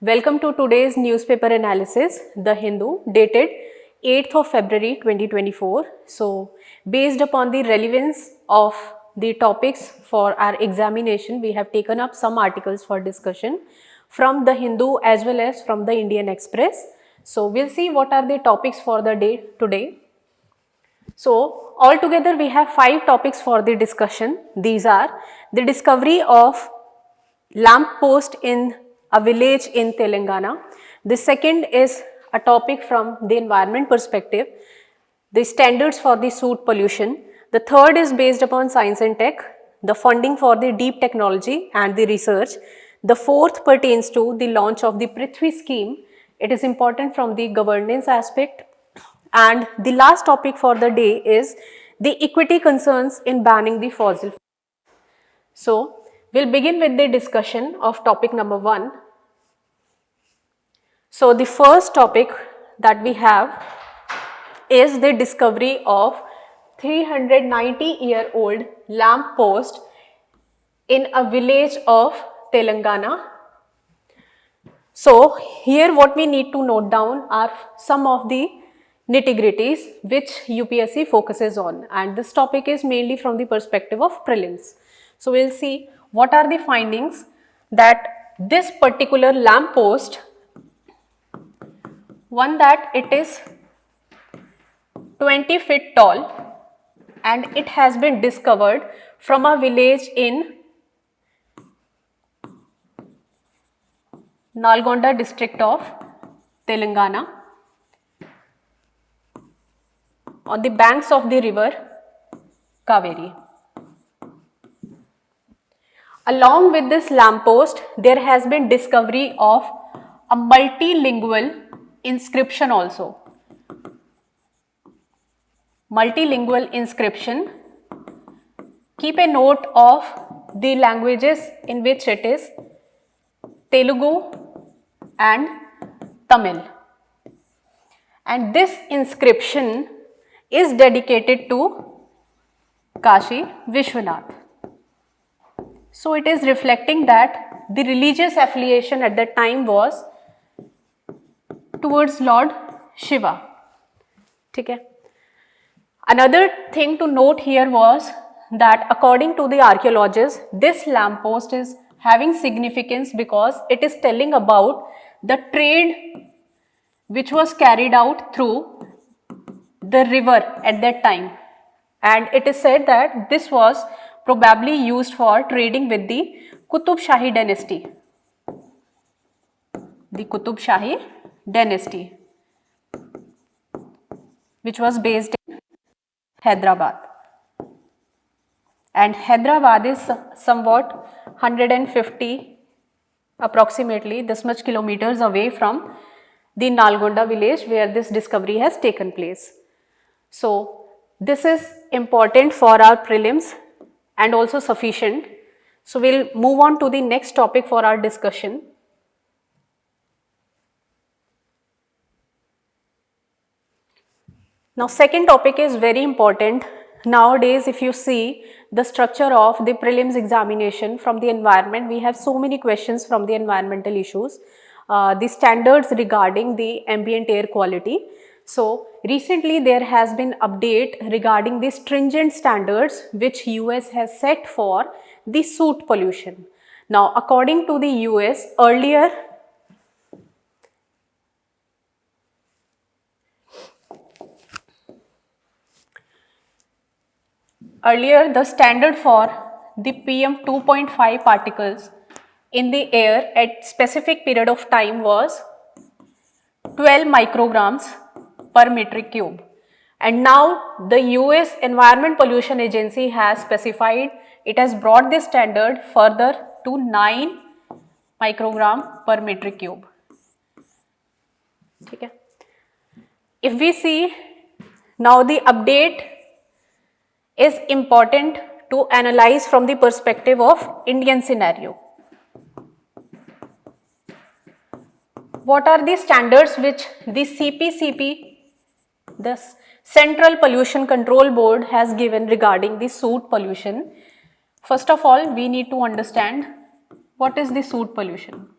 Welcome to today's newspaper analysis, The Hindu, dated 8th of February 2024. So, based upon the relevance of the topics for our examination, we have taken up some articles for discussion from The Hindu as well as from the Indian Express. So, we'll see what are the topics for the day today. So, altogether we have 5 topics for the discussion. These are the discovery of lamp post in a village in Telangana. The second is a topic from the environment perspective, the standards for the soot pollution. The third is based upon science and tech, the funding for the deep technology and the research. The fourth pertains to the launch of the Prithvi scheme. It is important from the governance aspect. And the last topic for the day is the equity concerns in banning the fossil fuels. So, we'll begin with the discussion of topic number 1. So, the first topic that we have is the discovery of 390-year-old lamp post in a village of Telangana. So, here what we need to note down are some of the nitty-gritties which UPSC focuses on, and this topic is mainly from the perspective of prelims. So, we will see what are the findings that this particular lamp post, one that it is 20 feet tall and it has been discovered from a village in Nalgonda district of Telangana on the banks of the river Kaveri. Along with this lamppost, there has been discovery of a multilingual inscription also. Multilingual inscription. Keep a note of the languages in which it is: Telugu and Tamil. And this inscription is dedicated to Kashi Vishwanath. So, it is reflecting that the religious affiliation at that time was towards Lord Shiva. Okay. Another thing to note here was that according to the archaeologists, this lamppost is having significance because it is telling about the trade which was carried out through the river at that time, and it is said that this was probably used for trading with the Qutub Shahi dynasty. The Qutub Shahi dynasty, which was based in Hyderabad. And Hyderabad is somewhat 150 approximately this much kilometers away from the Nalgonda village where this discovery has taken place. So, this is important for our prelims and also sufficient. So, we will move on to the next topic for our discussion. Now, second topic is very important. Nowadays, if you see the structure of the prelims examination from the environment, we have so many questions from the environmental issues, the standards regarding the ambient air quality. So, recently there has been update regarding the stringent standards which US has set for the soot pollution. Now, according to the US, earlier the standard for the PM 2.5 particles in the air at specific period of time was 12 micrograms per metric cube, and now the US Environment Pollution Agency has specified, it has brought this standard further to 9 microgram per metric cube. Okay. If we see now, the update is important to analyze from the perspective of Indian scenario. What are the standards which the CPCB, the Central Pollution Control Board, has given regarding the soot pollution? First of all, we need to understand what is the soot pollution.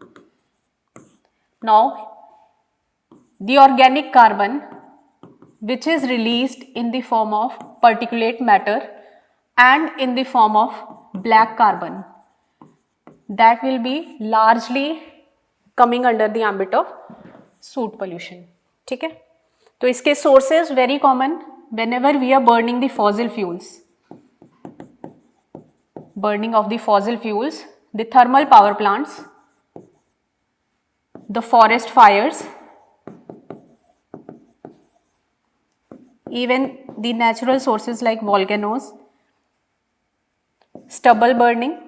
Now the organic carbon which is released in the form of particulate matter and in the form of black carbon, that will be largely coming under the ambit of soot pollution. ठीक है, तो इसके sources very common. Whenever we are burning the fossil fuels, burning of the fossil fuels, the thermal power plants, the forest fires, even the natural sources like volcanoes, stubble burning,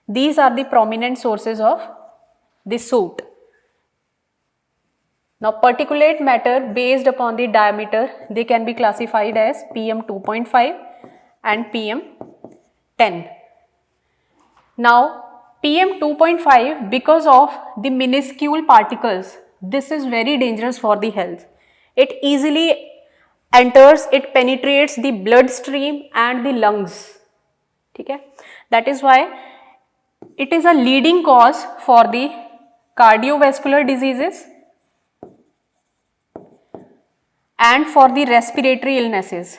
these are the prominent sources of the soot. Now particulate matter based upon the diameter, they can be classified as PM 2.5 and PM 10. Now PM 2.5, because of the minuscule particles, this is very dangerous for the health. It easily enters, it penetrates the bloodstream and the lungs. ठीक है, that is why it is a leading cause for the cardiovascular diseases and for the respiratory illnesses,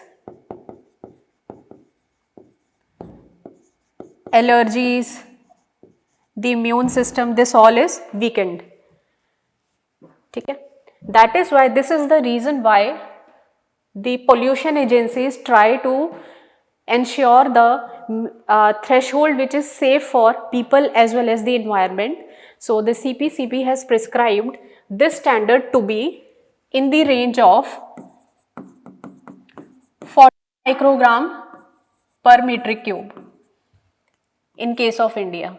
allergies, the immune system, this all is weakened. ठीक है, that is why, this is the reason why the pollution agencies try to ensure the threshold which is safe for people as well as the environment. So the CPCB has prescribed this standard to be in the range of 40 microgram per metric cube in case of India.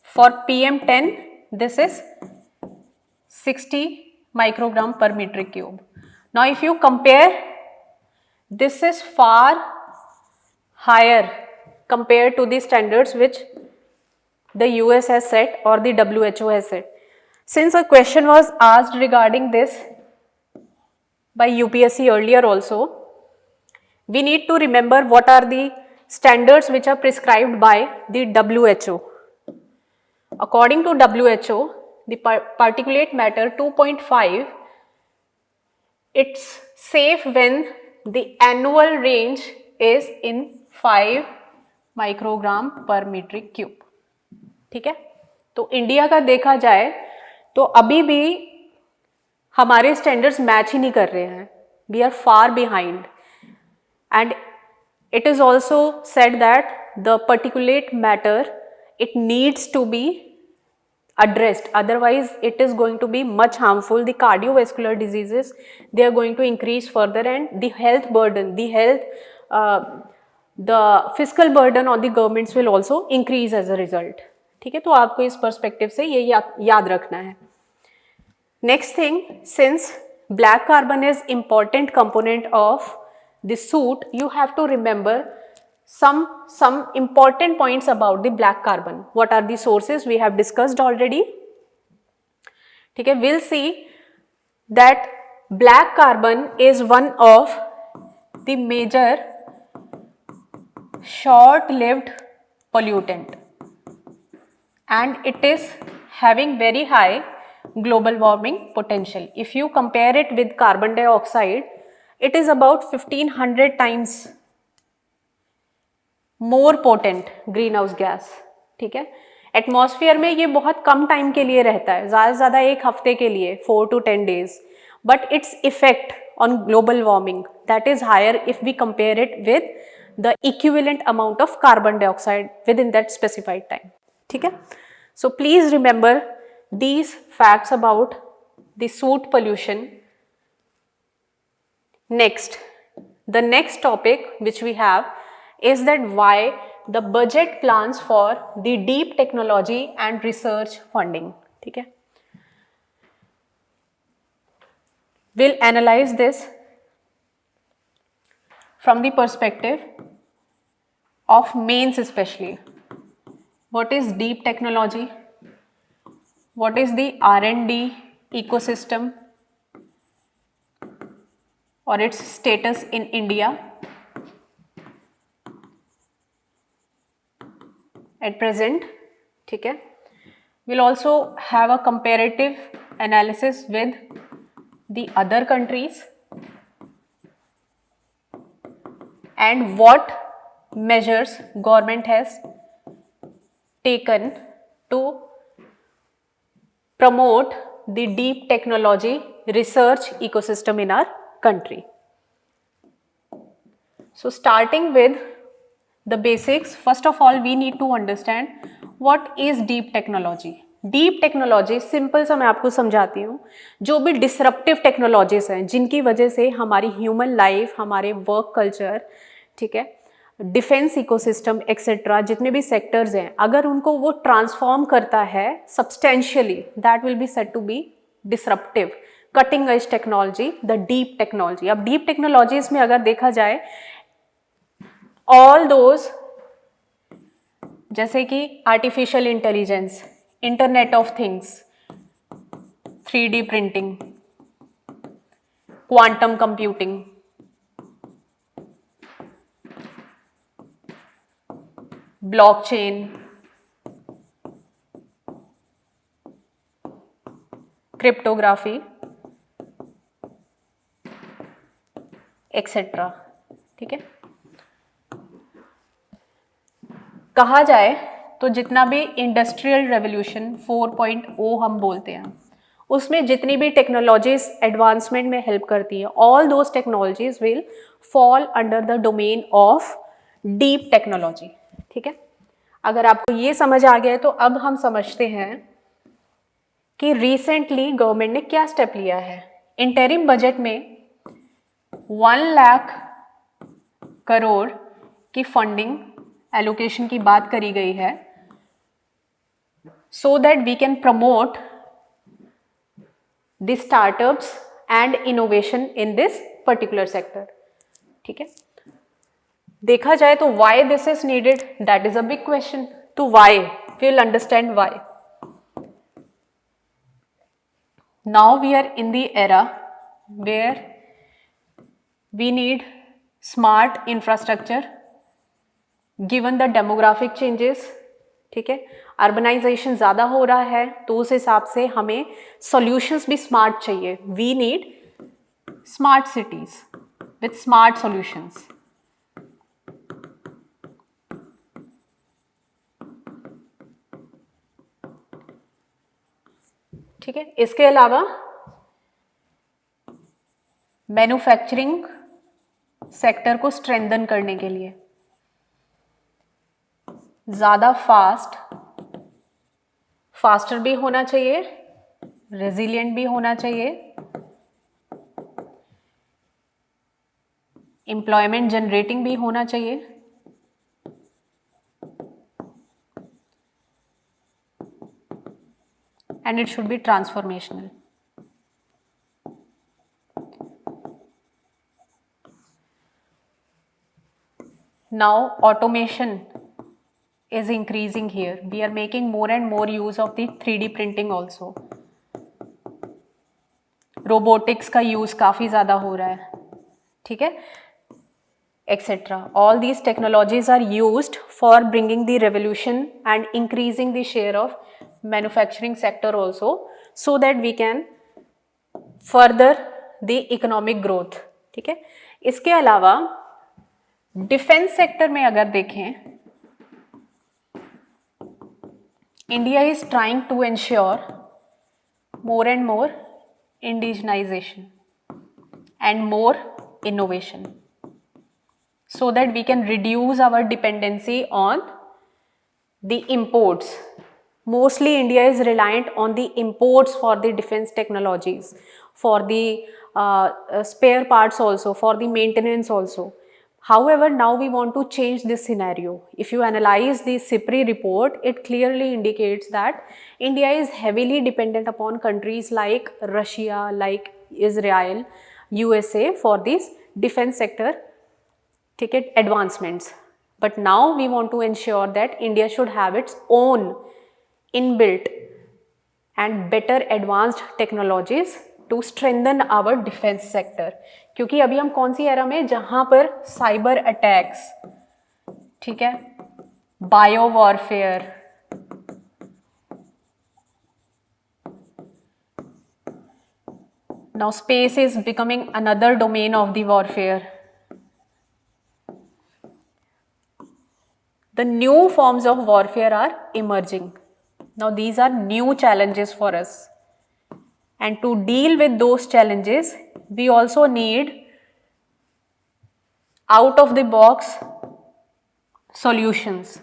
For PM10, this is 60 microgram per metric cube. Now if you compare, this is far higher compared to the standards which the US has set or the WHO has set. Since a question was asked regarding this by UPSC earlier also, we need to remember what are the standards which are prescribed by the WHO. According to WHO, the particulate matter 2.5, it's safe when the annual range is in 5 microgram पर metric cube. ठीक है, तो India का देखा जाए तो अभी भी हमारे स्टैंडर्ड्स मैच ही नहीं कर रहे हैं. We are far behind and it is also said that the particulate matter it needs to be addressed, otherwise it is going to be much harmful. The cardiovascular diseases, they are going to increase further, and the health burden, the fiscal burden on the governments will also increase as a result. ठीक है, तो आपको इस perspective से ये याद रखना है. Next thing, since black carbon is important component of the soot, you have to remember some important points about the black carbon. What are the sources? We have discussed already. ठीक है, we'll see that black carbon is one of the major short-lived pollutant and it is having very high global warming potential. If you compare it with carbon dioxide, it is about 1500 times more potent green house gas. ठीक है, atmosphere में ये बहुत कम time के लिए रहता है, ज़्यादा से ज़्यादा एक हफ्ते के लिए, 4 to 10 days, but it's effect on global warming that is higher if we compare it with the equivalent amount of carbon dioxide within that specified time. ठीक है, so please remember these facts about the soot pollution. Next, the next topic which we have is that why the budget plans for the deep technology and research funding. ठीक है, we'll analyze this from the perspective of mains especially. What is deep technology? What is the R&D ecosystem or its status in India at present? ठीक है. We'll also have a comparative analysis with the other countries and what measures government has taken to promote the deep technology research ecosystem in our country. So starting with the basics, first of all we need to understand what is deep technology. Deep technology simple सा मैं आपको समझाती हूँ. जो भी disruptive technologies हैं जिनकी वजह से हमारी ह्यूमन लाइफ, हमारे वर्क कल्चर, ठीक है, डिफेंस इकोसिस्टम एक्सेट्रा, जितने भी सेक्टर्स हैं, अगर उनको वो ट्रांसफॉर्म करता है substantially, that will be said to be disruptive, cutting edge technology, the deep technology. अब डीप टेक्नोलॉजीज में अगर देखा जाए, ऑल दोज जैसे कि artificial intelligence, internet of things, 3D printing, quantum computing, blockchain, cryptography etcetera. ठीक है, कहा जाए तो जितना भी इंडस्ट्रियल रेवोल्यूशन 4.0 हम बोलते हैं, उसमें जितनी भी टेक्नोलॉजीज एडवांसमेंट में हेल्प करती हैं, all those technologies will fall under the domain of deep technology. ठीक है, अगर आपको ये समझ आ गया है तो अब हम समझते हैं कि रिसेंटली गवर्नमेंट ने क्या स्टेप लिया है. इंटरिम बजट में 1 लाख करोड़ की फंडिंग एलोकेशन की बात करी गई है, so that we can promote the startups and innovation in this particular sector. ठीक है, देखा जाए तो why this is needed, that is a big question. तो why, we will understand why. Now we are in the era where we need smart infrastructure given the demographic changes. ठीक है, urbanisation ज़्यादा हो रहा है तो उस हिसाब से हमें सॉल्यूशंस भी स्मार्ट चाहिए. We need smart cities with smart solutions. ठीक है, इसके अलावा मैन्युफैक्चरिंग सेक्टर को स्ट्रेंथन करने के लिए ज़्यादा फास्टर भी होना चाहिए, रेजिलिएंट भी होना चाहिए, एम्प्लॉयमेंट जनरेटिंग भी होना चाहिए, and it should be transformational. Now automation is increasing here. We are making more and more use of the 3D printing also. Robotics का use काफ़ी ज़्यादा हो रहा है. ठीक है, etc. All these technologies are used for bringing the revolution and increasing the share of manufacturing sector also, so that we can further the economic growth. ठीक है, इसके अलावा डिफेंस सेक्टर में अगर देखें, India is trying to ensure more and more indigenization and more innovation, so that we can reduce our dependency on the imports. Mostly India is reliant on the imports for the defense technologies, for the spare parts also, for the maintenance also. However, now we want to change this scenario. If you analyze the SIPRI report, it clearly indicates that India is heavily dependent upon countries like Russia, like Israel, USA for these defense sector ticket advancements. But now we want to ensure that India should have its own inbuilt and better advanced technologies to strengthen our defense sector. क्योंकि अभी हम कौन सी era में, जहाँ पर cyber attacks, ठीक है, bio warfare, Now space is becoming another domain of the warfare. The new forms of warfare are emerging. Now these are new challenges for us, and to deal with those challenges we also need out of the box solutions.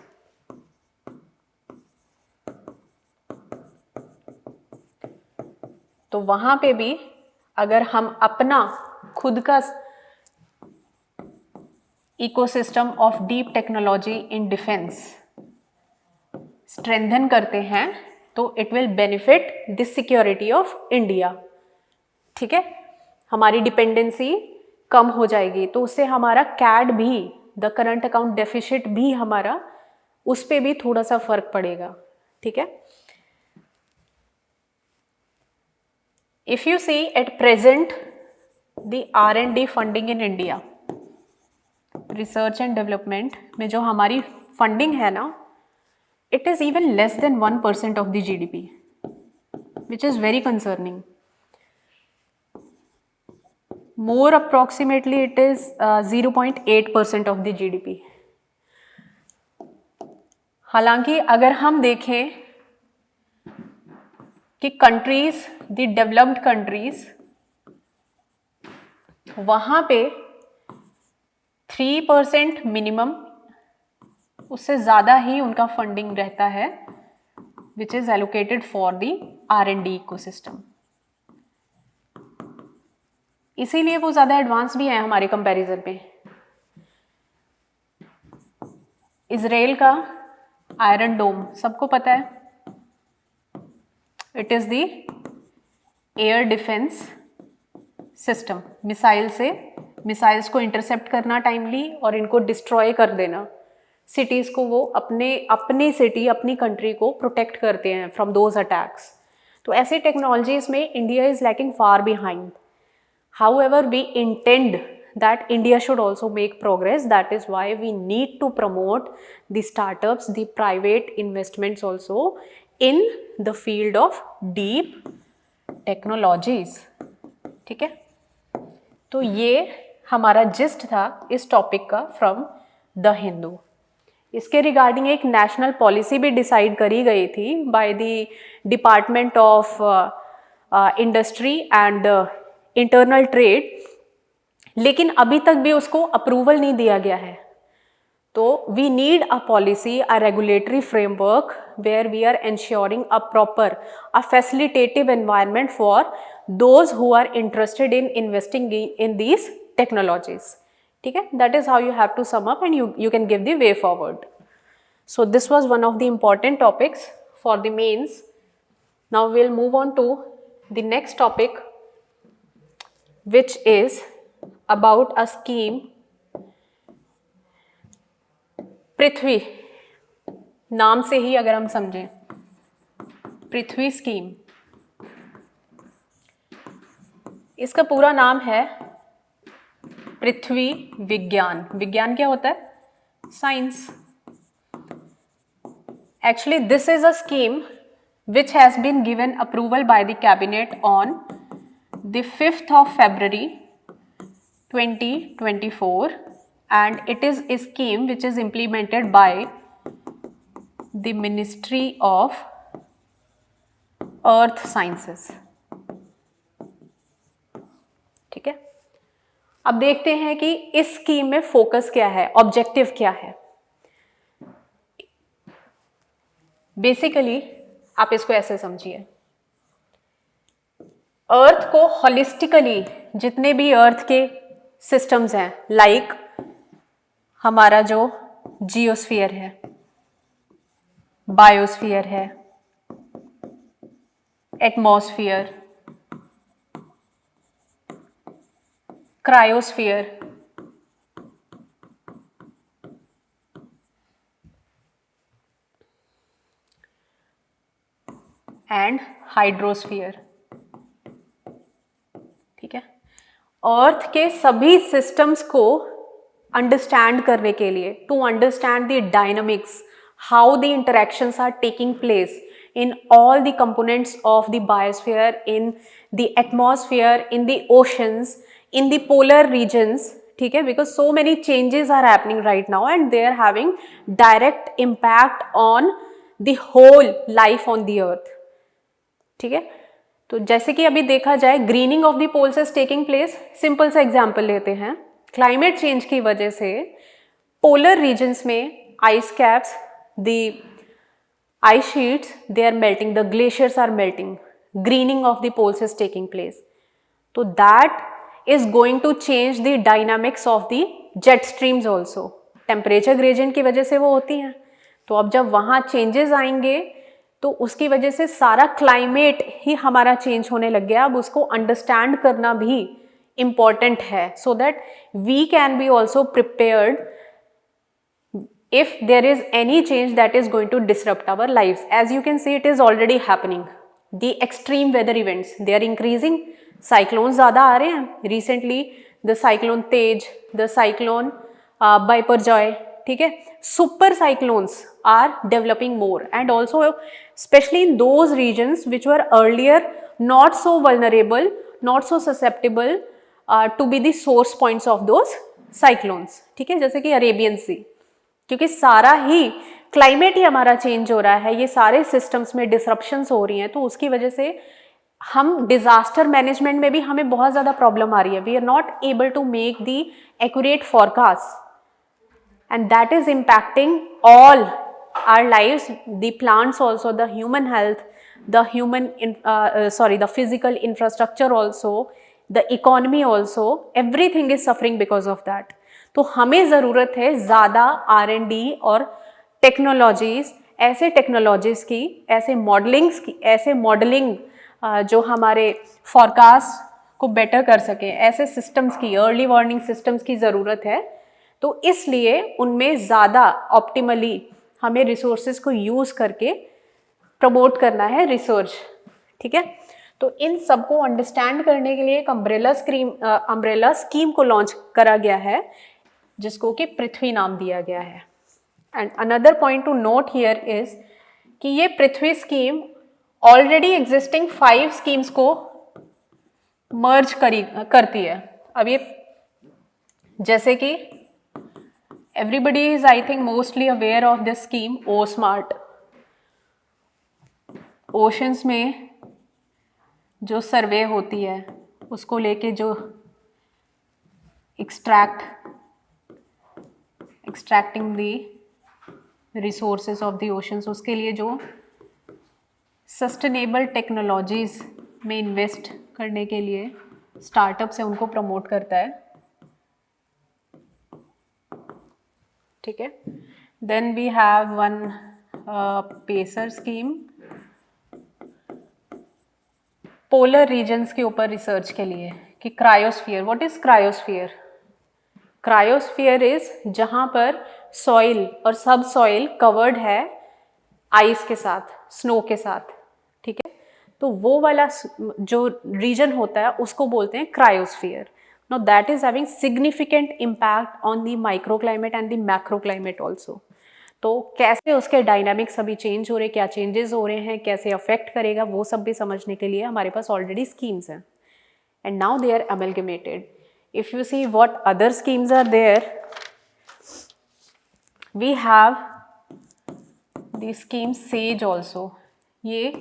तो वहां पे भी अगर हम अपना खुद का ecosystem of deep technology in defence strengthen करते हैं तो it will benefit the security of India. ठीक है, हमारी डिपेंडेंसी कम हो जाएगी, तो उससे हमारा कैड भी, द करंट अकाउंट डेफिसिट भी हमारा, उस पर भी थोड़ा सा फर्क पड़ेगा. ठीक है, if you see at present the R&D funding in India, research and development में जो हमारी funding है ना, it is even less than 1% of the GDP, which is very concerning. More approximately it is 0.8% of the GDP. हालांकि अगर हम देखें कि कंट्रीज, द डेवलप्ड कंट्रीज, वहाँ पे 3% मिनिमम, उससे ज़्यादा ही उनका फंडिंग रहता है which is allocated for the R&D ecosystem. इसीलिए वो ज़्यादा एडवांस भी है हमारे कंपैरिजन में. इजराइल का आयरन डोम सबको पता है. It is the air defence system. Missiles को इंटरसेप्ट करना टाइमली और इनको डिस्ट्रॉय कर देना. सिटीज़ को वो अपनी सिटी, अपनी कंट्री को प्रोटेक्ट करते हैं फ्रॉम दोज अटैक्स. तो ऐसे टेक्नोलॉजीज में India is lacking far behind. However we intend that India should also make progress. That is why we need to promote the startups, the private investments also in the field of deep technologies. ठीक है, तो ये हमारा gist था इस topic का from the Hindu. इसके regarding एक नेशनल पॉलिसी भी डिसाइड करी गई थी by the department of industry and internal trade, लेकिन अभी तक भी उसको अप्रूवल नहीं दिया गया है. तो we need a policy, a regulatory framework where we are ensuring a proper, a facilitative environment for those who are interested in investing in these technologies. ठीक है, that is how you have to sum up and you can give the way forward. So this was one of the important topics for the mains. Now we'll move on to the next topic, which is about a scheme, पृथ्वी. नाम से ही अगर हम समझें, पृथ्वी scheme. इसका पूरा नाम है पृथ्वी विज्ञान. विज्ञान क्या होता है? Science. Actually this is a scheme which has been given approval by the cabinet on the 5th of February 2024, and it is a scheme which is implemented by the Ministry of Earth Sciences. ठीक है, अब देखते हैं कि इस scheme में focus क्या है, ऑब्जेक्टिव क्या है. बेसिकली आप इसको ऐसे समझिए, अर्थ को होलिस्टिकली, जितने भी अर्थ के सिस्टम्स हैं, लाइक हमारा जो जियोस्फीयर है, बायोस्फीयर है, एटमॉस्फेयर, क्रायोस्फीयर, एंड हाइड्रोस्फीयर. ठीक है, अर्थ के सभी सिस्टम्स को अंडरस्टैंड करने के लिए, to understand the dynamics, how the interactions are taking place in all the components of the biosphere, in the atmosphere, in the oceans, in the polar regions, ठीक है, because so many changes are happening right now and they are having direct impact on the whole life on the earth. ठीक है, तो जैसे कि अभी देखा जाए greening of the poles is taking place. Simple सा एग्जांपल लेते हैं. क्लाइमेट चेंज की वजह से पोलर रीजन्स में ice caps, the ice sheets, they are melting, the glaciers are melting, greening of the poles is taking place. So that is going to change the dynamics of the jet streams also. Temperature gradient की वजह से वो होती हैं. तो अब जब वहाँ चेंजेस आएंगे तो उसकी वजह से सारा क्लाइमेट ही हमारा चेंज होने लग गया. अब उसको अंडरस्टैंड करना भी इम्पॉर्टेंट है, so that we can be also prepared if there is any change that is going to disrupt our lives. As you can see, it is already happening. The extreme weather events, they are increasing. Cyclones ज़्यादा आ रहे हैं. Recently, the cyclone Tej, the cyclone Biparjoy, ठीक है. Super cyclones are developing more, and also especially in those regions which were earlier not so vulnerable, not so susceptible to be the source points of those cyclones. ठीक है, जैसे कि Arabian Sea. क्योंकि सारा ही climate ही हमारा change हो रहा है, ये सारे सिस्टम्स में डिसरप्शंस हो रही हैं, तो उसकी वजह से हम डिजास्टर मैनेजमेंट में भी हमें बहुत ज़्यादा प्रॉब्लम आ रही है. We are not able to make the accurate forecast and that is impacting all our lives, the plants also, the human health, the physical infrastructure also, the economy also, everything is suffering because of that. तो हमें ज़रूरत है ज़्यादा R&D और technologies, ऐसे technologies की, ऐसे मॉडलिंग्स की, ऐसे मॉडलिंग जो हमारे फॉरकास्ट को बेटर कर सकें, ऐसे सिस्टम्स की, अर्ली वार्निंग सिस्टम्स की ज़रूरत है. तो इसलिए उनमें ज़्यादा ऑप्टिमली हमें रिसोर्सेज को यूज़ करके प्रमोट करना है रिसर्च. ठीक है, तो इन सबको अंडरस्टैंड करने के लिए एक अम्ब्रेला स्कीम को लॉन्च करा गया है जिसको कि पृथ्वी नाम दिया गया है. And another point to note here is कि ये Prithvi scheme already existing 5 schemes को मर्ज करती है. अब ये जैसे कि everybody is I think mostly aware of this scheme O SMART. Oceans में जो सर्वे होती है उसको लेके जो extracting the resources of the oceans, उसके लिए जो सस्टेनेबल टेक्नोलॉजीज में इन्वेस्ट करने के लिए स्टार्टअप्स है उनको प्रमोट करता है. ठीक है, then we have one PACER scheme polar regions के ऊपर रिसर्च के लिए कि cryosphere. What is cryosphere? Cryosphere is जहाँ पर सॉइल और सब सॉइल कवर्ड है आइस के साथ, स्नो के साथ. ठीक है, तो वो वाला जो रीजन होता है उसको बोलते हैं cryosphere. Now that is having significant impact on the micro climate and the macro climate also. तो कैसे उसके डायनामिक्स अभी चेंज हो रहे हैं, क्या चेंजेस हो रहे हैं, कैसे अफेक्ट करेगा, वो सब भी समझने के लिए हमारे पास ऑलरेडी स्कीम्स हैं. And now they are amalgamated. If you see what other schemes are there, we have the scheme SAGE also. ये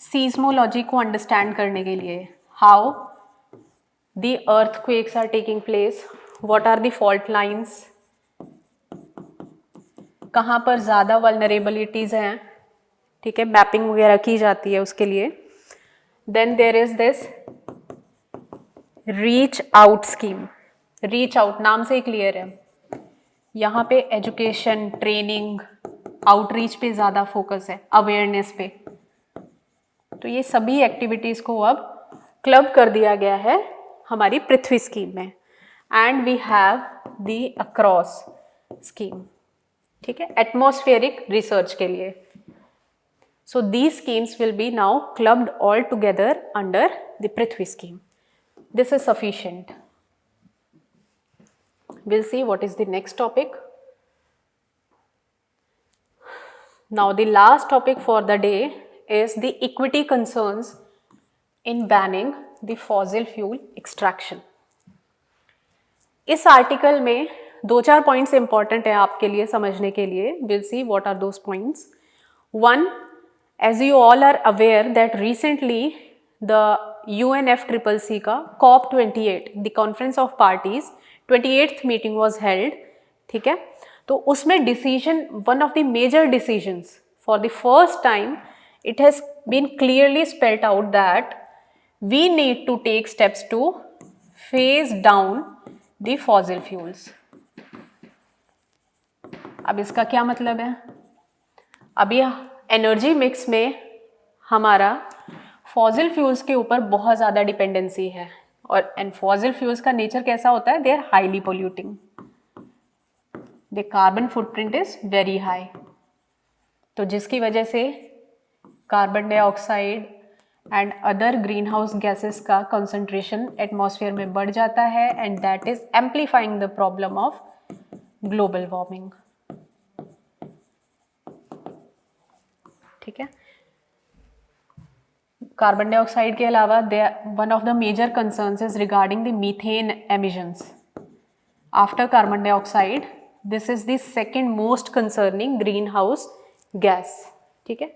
seismology को understand करने के लिए, how the earthquakes are taking place, what are the fault lines, कहाँ पर ज़्यादा vulnerabilities हैं. ठीक है, मैपिंग वगैरह की जाती है उसके लिए. Then there is this reach out scheme. Reach out नाम से ही क्लियर है, यहाँ पे एजुकेशन, ट्रेनिंग, आउटरीच पे ज़्यादा फोकस है, अवेयरनेस पे. तो ये सभी एक्टिविटीज़ को अब क्लब कर दिया गया है हमारी पृथ्वी स्कीम में. And we have the ACROSS scheme. ठीक है, एटमॉस्फेरिक रिसर्च के लिए. So these schemes will be now clubbed all together under the Prithvi scheme. This is sufficient. We'll see what is the next topic. Now the last topic for the day is the equity concerns in banning the fossil fuel extraction. इस article में 2-4 points important है आपके लिए समझने के लिए. We'll see what are those points. One, as you all are aware that recently the UNFCCC का COP28, the Conference of Parties, 28th meeting was held. ठीक है, तो उसमें decision, one of the major decisions, for the first time it has been clearly spelled out that we need to take steps to phase down the fossil fuels. अब इसका क्या मतलब है? अब यह एनर्जी मिक्स में हमारा फॉसिल फ्यूल्स के ऊपर बहुत ज़्यादा डिपेंडेंसी है, और एंड फॉसिल फ्यूल्स का नेचर कैसा होता है? They are highly polluting, the carbon footprint is very high. तो जिसकी वजह से carbon dioxide and other greenhouse gases का कंसंट्रेशन एटमॉस्फेयर में बढ़ जाता है, and that is amplifying the problem of global warming. ठीक है, कार्बन डाइऑक्साइड के अलावा one of the major concerns is regarding the methane emissions. After carbon dioxide this is the second most concerning green house gas. ठीक है,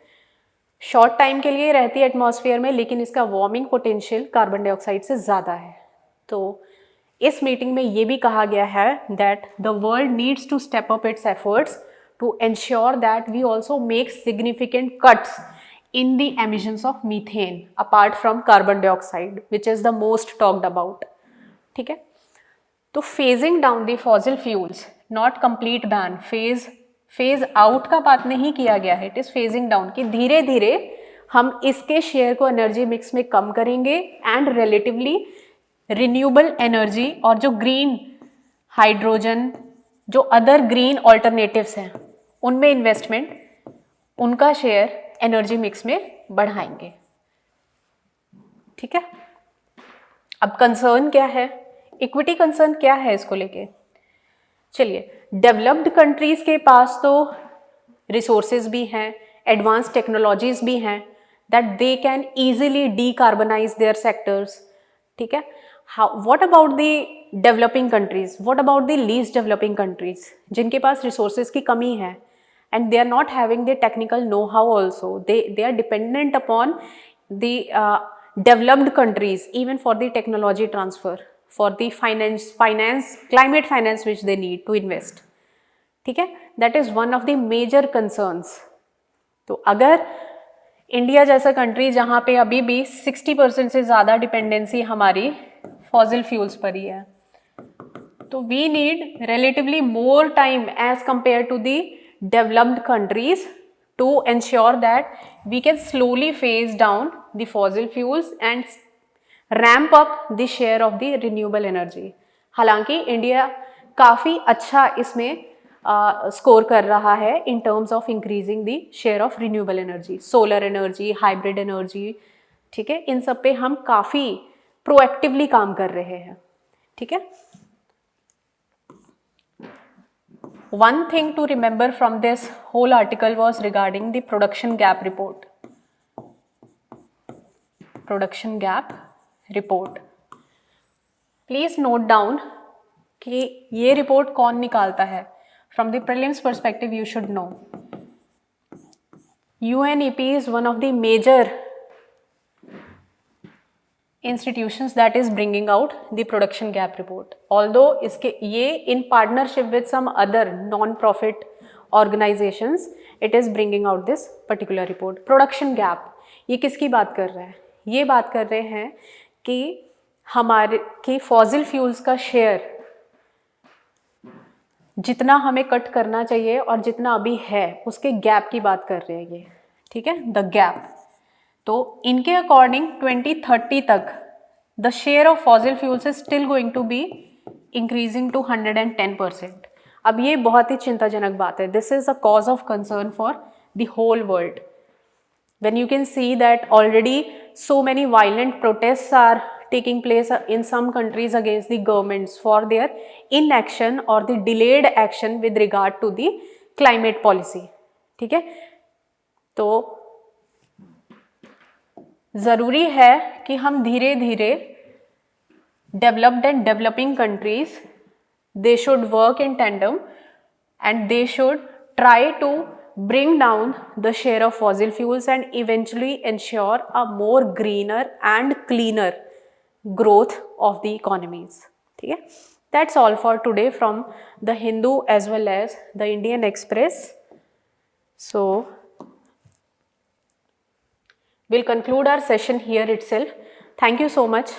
short time के लिए रहती है एटमॉस्फेयर में, लेकिन इसका वार्मिंग पोटेंशियल कार्बन डाइऑक्साइड से ज़्यादा है. तो इस मीटिंग में ये भी कहा गया है that the world needs to step up its efforts to ensure that we also make significant cuts in the emissions of methane apart from carbon dioxide, which is the most talked about. ठीक है, तो phasing down the fossil fuels, not complete ban, phase out का बात नहीं किया गया है, it is phasing down, कि धीरे धीरे हम इसके शेयर को एनर्जी मिक्स में कम करेंगे, एंड रिलेटिवली रिन्यूएबल एनर्जी और जो ग्रीन हाइड्रोजन, जो अदर ग्रीन ऑल्टरनेटिव्स हैं, उनमें इन्वेस्टमेंट, उनका शेयर एनर्जी मिक्स में बढ़ाएंगे. ठीक है, अब कंसर्न क्या है, इक्विटी कंसर्न क्या है इसको लेके? चलिए, डेवलप्ड कंट्रीज के पास तो रिसोर्सेज भी हैं, एडवांस टेक्नोलॉजीज भी हैं, that they can easily decarbonise their sectors. ठीक है, what about the developing countries, what about the least developing countries, जिनके पास रिसोर्सेज की कमी है, and they are not having the technical know-how also. They are dependent upon the developed countries even for the technology transfer, for the finance, climate finance which they need to invest. ठीक है, that is one of the major concerns. तो अगर India जैसा country जहाँ पे अभी भी 60% से ज़्यादा डिपेंडेंसी हमारी फॉसिल फ्यूल्स पर ही है, तो we need relatively more time as compare to the developed countries to ensure that we can slowly phase down the fossil fuels and ramp up the share of the renewable energy. हालांकि India काफ़ी अच्छा इसमें score कर रहा है in terms of increasing the share of renewable energy, solar energy, hybrid energy. ठीक है, इन सब पे हम काफ़ी प्रोएक्टिवली काम कर रहे हैं. ठीक है, one thing to remember from this whole article was regarding the production gap report. Production gap report. Please note down कि ये रिपोर्ट कौन निकालता है. From the prelims perspective you should know. UNEP is one of the major institutions that is bringing out the production gap report. Although इसके ये in partnership with some other non-profit organizations, it is bringing out this particular report. Production gap, ये किसकी बात कर रहा है? ये बात कर रहे हैं कि हमारे कि फॉसिल फ्यूल्स का शेयर जितना हमें कट करना चाहिए और जितना अभी है उसके गैप की बात कर रहे हैं ये. ठीक है, द गैप. तो इनके अकॉर्डिंग 2030 तक the share of fossil fuels is still going to be increasing to 110%. अब ये बहुत ही चिंताजनक बात है. This is a cause of concern for the whole world. When you can see that already so many violent protests are taking place in some countries against the governments for their inaction or the delayed action with regard to the climate policy. ठीक है, तो ज़रूरी है कि हम धीरे धीरे developed and developing countries, they should work in tandem and they should try to bring down the share of fossil fuels and eventually ensure a more greener and cleaner growth of the economies. ठीक है, that's all for today from the Hindu as well as the Indian Express. So we'll conclude our session here itself. Thank you so much.